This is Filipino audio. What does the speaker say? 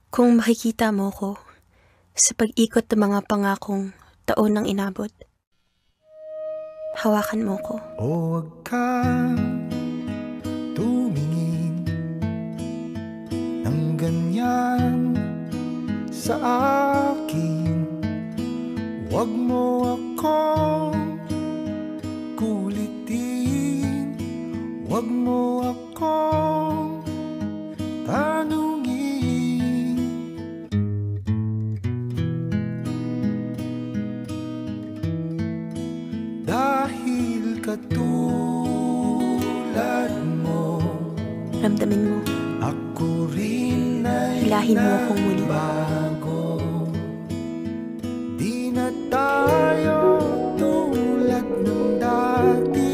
Kung makikita mo ko sa pag-ikot ng mga pangakong taon ng inabot, hawakan mo ko. O wag kang tumingin ng ganyan sa akin. Wag mo akong kulitin, wag mo akong tanungin. Dahil katulad mo, Ramdamin mo, ako rin ay hilahin mo akong muli. nagbago. Di na tayo tulad ng dati.